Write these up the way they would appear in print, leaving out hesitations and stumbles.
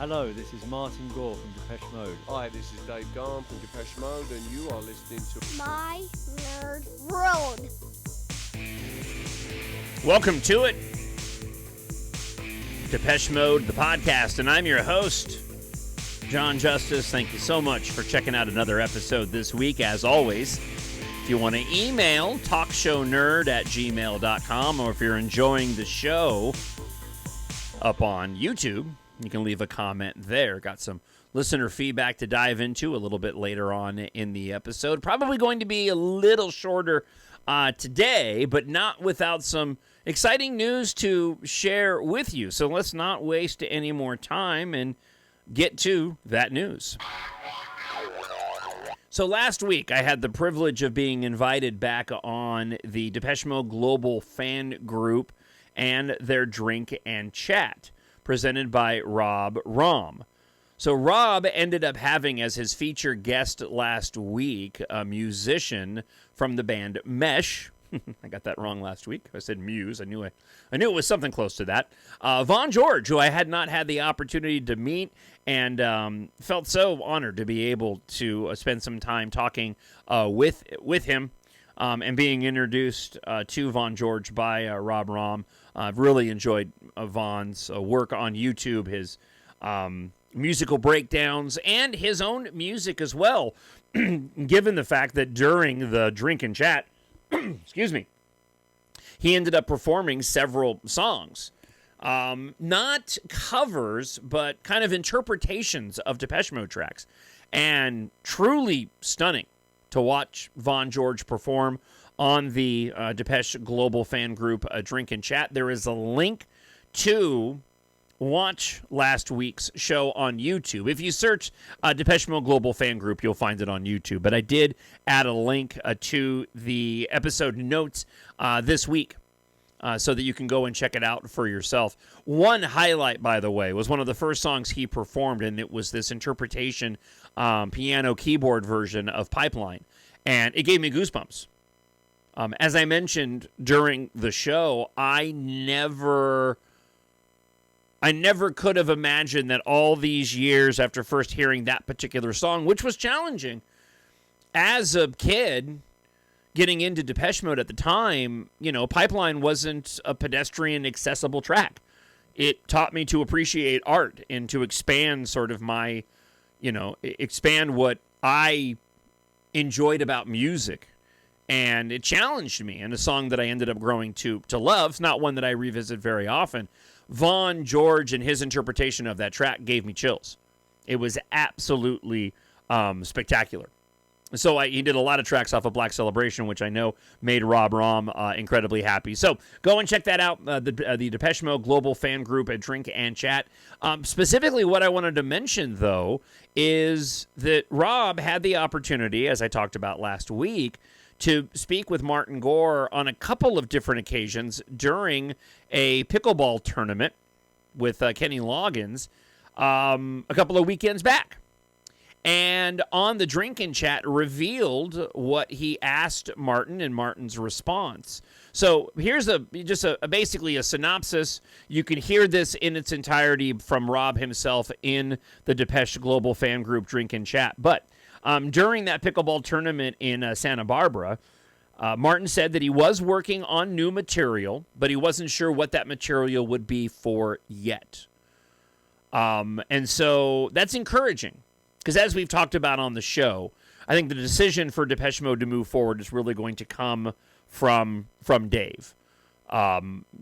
Hello, this is Martin Gore from Depeche Mode. Hi, this is Dave Gahan from Depeche Mode, and you are listening to My Nerd World. Welcome to it, Depeche Mode, the podcast, and I'm your host, Jon Justice. Thank you so much for checking out another episode this week. As always, if you want to email, TalkShowNerd@gmail.com, or if you're enjoying the show up on YouTube, you can leave a comment there. Got some listener feedback to dive into a little bit later on in the episode. Probably going to be a little shorter today, but not without some exciting news to share with you. So let's not waste any more time and get to that news. So last week, I had the privilege of being invited back on the Depeche Mode Global Fan Group and their Drink and Chat, presented by Rob Rom. So Rob ended up having as his feature guest last week a musician from the band Mesh. I got that wrong last week. I said Muse. I knew it was something close to that. Von George, who I had not had the opportunity to meet, and felt so honored to be able to spend some time talking with him and being introduced to Von George by Rob Rom. I've really enjoyed Von's work on YouTube, his musical breakdowns, and his own music as well, given the fact that during the Drink and Chat, excuse me, he ended up performing several songs. Not covers, but kind of interpretations of Depeche Mode tracks. And truly stunning to watch Von George perform on the Depeche Global Fan Group Drink and Chat. There is a link to watch last week's show on YouTube. If you search Depeche Mode Global Fan Group, you'll find it on YouTube. But I did add a link to the episode notes this week so that you can go and check it out for yourself. One highlight, by the way, was one of the first songs he performed, and it was this interpretation piano keyboard version of Pipeline. And it gave me goosebumps. As I mentioned during the show, I never could have imagined that all these years after first hearing that particular song, which was challenging, as a kid getting into Depeche Mode at the time, Pipeline wasn't a pedestrian accessible track. It taught me to appreciate art and to expand sort of my, expand what I enjoyed about music. And it challenged me, and a song that I ended up growing to love. It's not one that I revisit very often. Von George and his interpretation of that track gave me chills. It was absolutely spectacular. So he did a lot of tracks off of Black Celebration, which I know made Rob Rom incredibly happy. So go and check that out, the Depeche Mode Global Fan Group at Drink and Chat. Specifically, what I wanted to mention, though, is that Rob had the opportunity, as I talked about last week, to speak with Martin Gore on a couple of different occasions during a pickleball tournament with Kenny Loggins a couple of weekends back. And on the Drink and Chat revealed what he asked Martin and Martin's response. So here's basically a synopsis. You can hear this in its entirety from Rob himself in the Depeche Global Fan Group Drink and Chat. But during that pickleball tournament in Santa Barbara, Martin said that he was working on new material, but he wasn't sure what that material would be for yet. And so that's encouraging, because as we've talked about on the show, I think the decision for Depeche Mode to move forward is really going to come from Dave,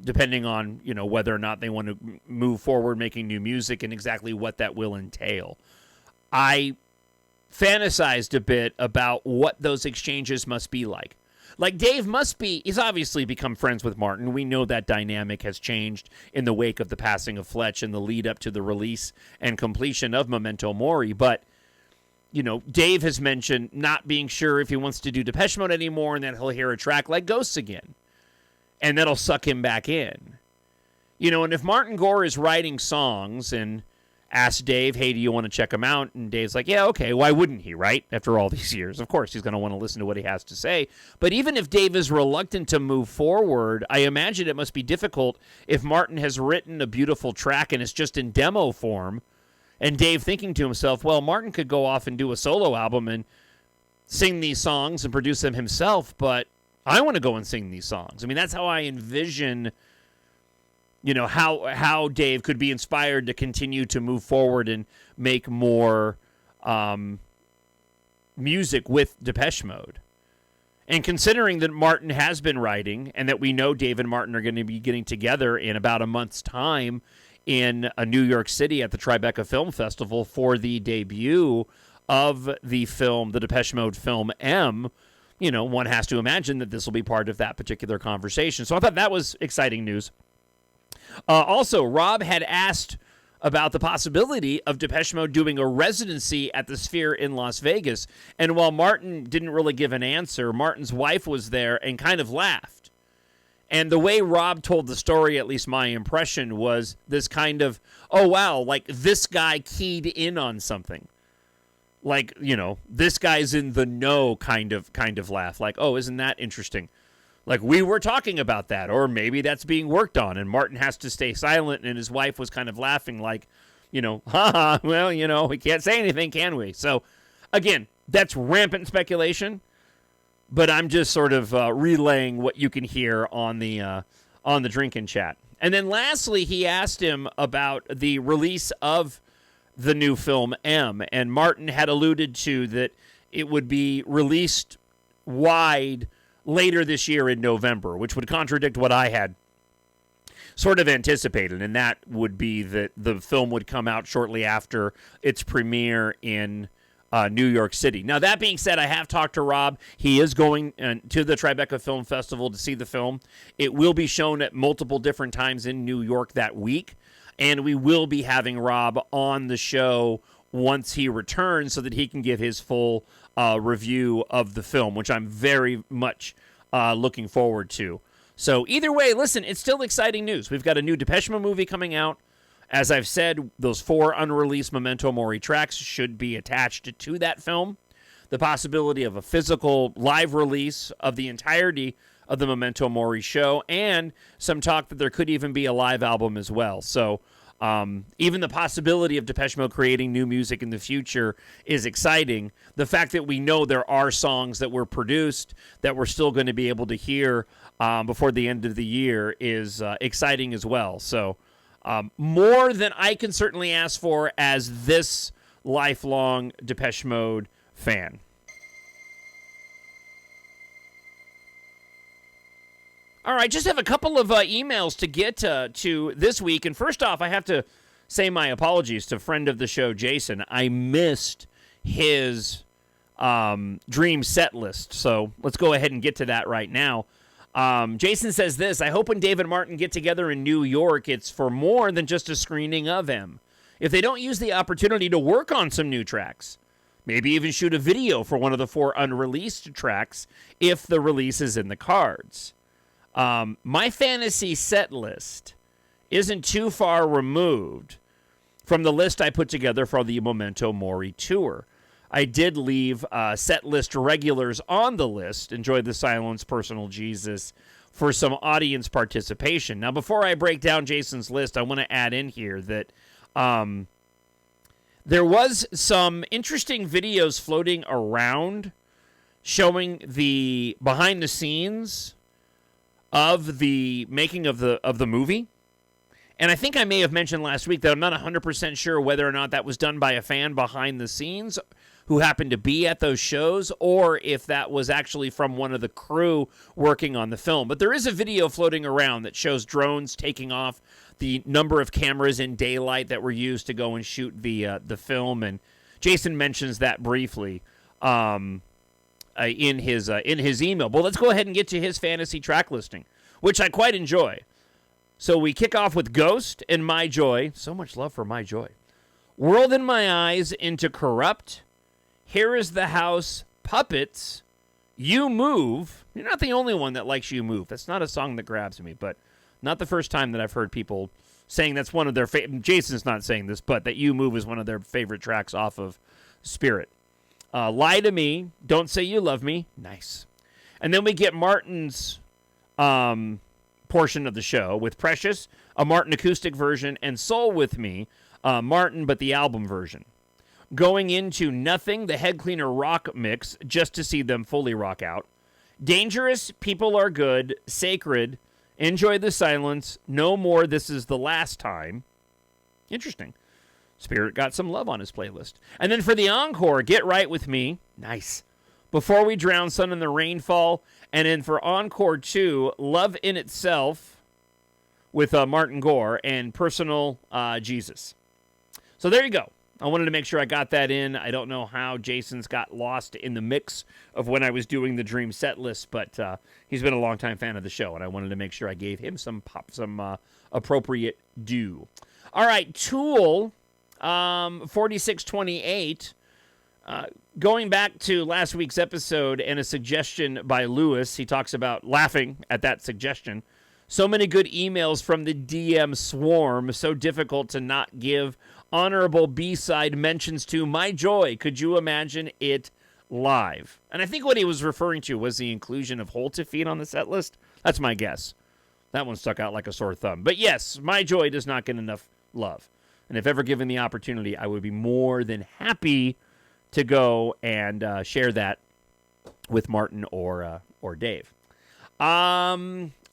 depending on whether or not they want to move forward making new music and exactly what that will entail. I fantasized a bit about what those exchanges must be like. Like, Dave he's obviously become friends with Martin. We know that dynamic has changed in the wake of the passing of Fletch and the lead up to the release and completion of Memento Mori. But, Dave has mentioned not being sure if he wants to do Depeche Mode anymore, and that he'll hear a track like Ghosts again, and that'll suck him back in. And if Martin Gore is writing songs and asked Dave, hey, do you want to check him out? And Dave's like, yeah, okay, why wouldn't he, right? After all these years, of course, he's going to want to listen to what he has to say. But even if Dave is reluctant to move forward, I imagine it must be difficult if Martin has written a beautiful track and it's just in demo form, And Dave thinking to himself, well, Martin could go off and do a solo album and sing these songs and produce them himself, but I want to go and sing these songs. I mean, that's how I envision, how Dave could be inspired to continue to move forward and make more music with Depeche Mode. And considering that Martin has been writing and that we know Dave and Martin are going to be getting together in about a month's time in New York City at the Tribeca Film Festival for the debut of the film, the Depeche Mode film M, one has to imagine that this will be part of that particular conversation. So I thought that was exciting news. Also, Rob had asked about the possibility of Depeche Mode doing a residency at the Sphere in Las Vegas. And while Martin didn't really give an answer, Martin's wife was there and kind of laughed. And the way Rob told the story, at least my impression, was this kind of, oh, wow, like this guy keyed in on something. Like, this guy's in the know kind of laugh. Like, oh, isn't that interesting? Like, we were talking about that, or maybe that's being worked on, and Martin has to stay silent, and his wife was kind of laughing like, haha, well, we can't say anything, can we? So, again, that's rampant speculation, but I'm just sort of relaying what you can hear on the Drinkin' Chat. And then lastly, he asked him about the release of the new film M, and Martin had alluded to that it would be released wide later this year in November, which would contradict what I had sort of anticipated, and that would be that the film would come out shortly after its premiere in New York City. Now, that being said, I have talked to Rob. He is going to the Tribeca Film Festival to see the film. It will be shown at multiple different times in New York that week, and we will be having Rob on the show once he returns so that he can give his full review of the film, which I'm very much looking forward to. So either way, listen, it's still exciting news. We've got a new Depeche Mode movie coming out. As I've said, those 4 unreleased Memento Mori tracks should be attached to that film. The possibility of a physical live release of the entirety of the Memento Mori show, and some talk that there could even be a live album as well. So even the possibility of Depeche Mode creating new music in the future is exciting. The fact that we know there are songs that were produced that we're still going to be able to hear before the end of the year is exciting as well. So more than I can certainly ask for as this lifelong Depeche Mode fan. All right, just have a couple of emails to get to this week. And first off, I have to say my apologies to friend of the show, Jason. I missed his dream set list. So let's go ahead and get to that right now. Jason says this: I hope when Dave and Martin get together in New York, it's for more than just a screening of him. If they don't use the opportunity to work on some new tracks, maybe even shoot a video for one of the 4 unreleased tracks if the release is in the cards. My fantasy set list isn't too far removed from the list I put together for the Memento Mori tour. I did leave set list regulars on the list, Enjoy the Silence, Personal Jesus, for some audience participation. Now, before I break down Jason's list, I want to add in here that there was some interesting videos floating around showing the behind the scenes of the making of the movie. And I think I may have mentioned last week that I'm not 100% sure whether or not that was done by a fan behind the scenes who happened to be at those shows, or if that was actually from one of the crew working on the film. But there is a video floating around that shows drones taking off, the number of cameras in daylight that were used to go and shoot the film, and Jason mentions that briefly in his email. But let's go ahead and get to his fantasy track listing, which I quite enjoy. So we kick off with Ghost and My Joy. So much love for My Joy. World in My Eyes into Corrupt. Here Is the House, Puppets, You Move. You're not the only one that likes You Move. That's not a song that grabs me, but not the first time that I've heard people saying that's one of their favorite. Jason's not saying this, but that You Move is one of their favorite tracks off of Spirit. Lie to Me, Don't Say You Love Me. Nice. And then we get Martin's portion of the show with Precious, a Martin acoustic version, and Soul With Me, Martin, but the album version. Going Into Nothing, the Head Cleaner rock mix, just to see them fully rock out. Dangerous, People Are Good, Sacred, Enjoy the Silence, No More, This Is the Last Time. Interesting. Spirit got some love on his playlist. And then for the encore, Get Right With Me. Nice. Before We Drown, Sun in the Rainfall. And then for encore 2, Love in Itself with Martin Gore and Personal Jesus. So there you go. I wanted to make sure I got that in. I don't know how Jason's got lost in the mix of when I was doing the Dream set list, but he's been a longtime fan of the show, and I wanted to make sure I gave him some appropriate due. All right, Tool, 4628. Going back to last week's episode and a suggestion by Lewis, he talks about laughing at that suggestion. So many good emails from the DM swarm, so difficult to not give honorable B-side mentions to. My joy, could you imagine it live? And I think what he was referring to was the inclusion of Hold to Feet on the set list. That's my guess. That one stuck out like a sore thumb. But yes, My Joy does not get enough love. And if ever given the opportunity, I would be more than happy to go and share that with Martin or Dave.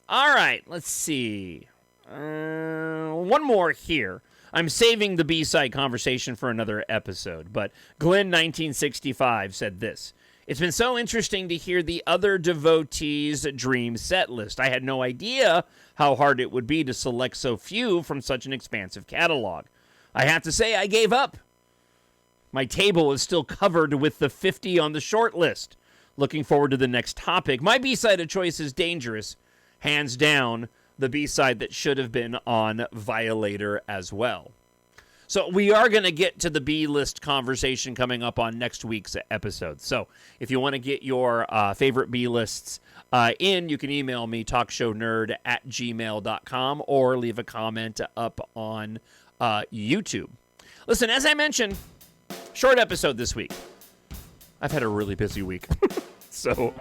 All right, let's see. One more here. I'm saving the B-side conversation for another episode, but Glenn 1965 said this. It's been so interesting to hear the other devotees' dream set list. I had no idea how hard it would be to select so few from such an expansive catalog. I have to say I gave up. My table is still covered with the 50 on the short list. Looking forward to the next topic. My B-side of choice is Dangerous. Hands down, the B-side that should have been on Violator as well. So we are going to get to the B-list conversation coming up on next week's episode. So if you want to get your favorite B-lists in, you can email me, talkshownerd@gmail.com, or leave a comment up on YouTube. Listen, as I mentioned, short episode this week. I've had a really busy week, so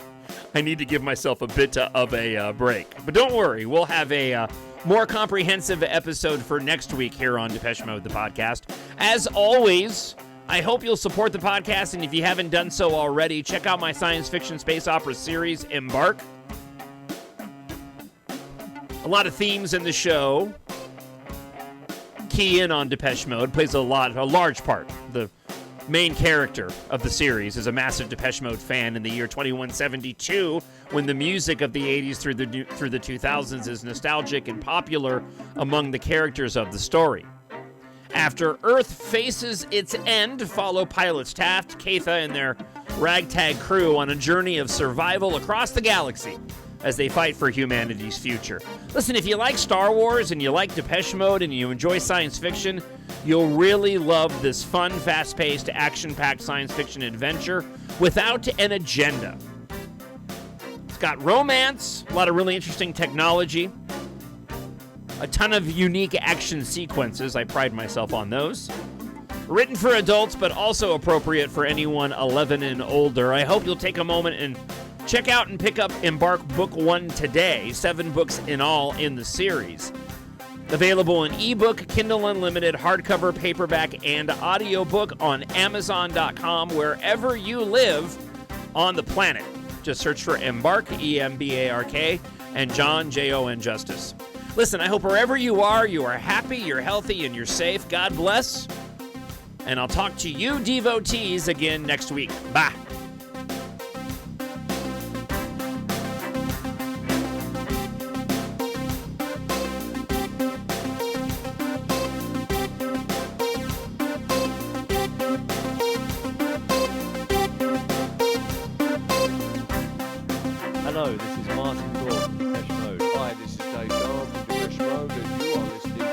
I need to give myself a bit of a break. But don't worry, we'll have a more comprehensive episode for next week here on Depeche Mode, the podcast. As always, I hope you'll support the podcast, and if you haven't done so already, check out my science fiction space opera series, Embark. A lot of themes in the show. Key in on Depeche Mode, plays a large part. The main character of the series is a massive Depeche Mode fan in the year 2172, when the music of the 80s through the 2000s is nostalgic and popular among the characters of the story. After Earth faces its end, follow pilots Taft, Katha, and their ragtag crew on a journey of survival across the galaxy as they fight for humanity's future. Listen, if you like Star Wars and you like Depeche Mode and you enjoy science fiction, you'll really love this fun, fast-paced, action-packed science fiction adventure without an agenda. It's got romance, a lot of really interesting technology, a ton of unique action sequences. I pride myself on those. Written for adults, but also appropriate for anyone 11 and older. I hope you'll take a moment and check out and pick up Embark Book 1 today. 7 books in all in the series. Available in ebook, Kindle Unlimited, hardcover, paperback, and audiobook on Amazon.com, wherever you live on the planet. Just search for Embark, E-M-B-A-R-K, and Jon, Jon Justice. Listen, I hope wherever you are happy, you're healthy, and you're safe. God bless. And I'll talk to you devotees again next week. Bye. Hello, this is Martin Gore from Depeche Mode. Hi, this is Dave Gahan from Depeche Mode, and you are listening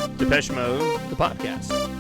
to Depeche Mode, the podcast.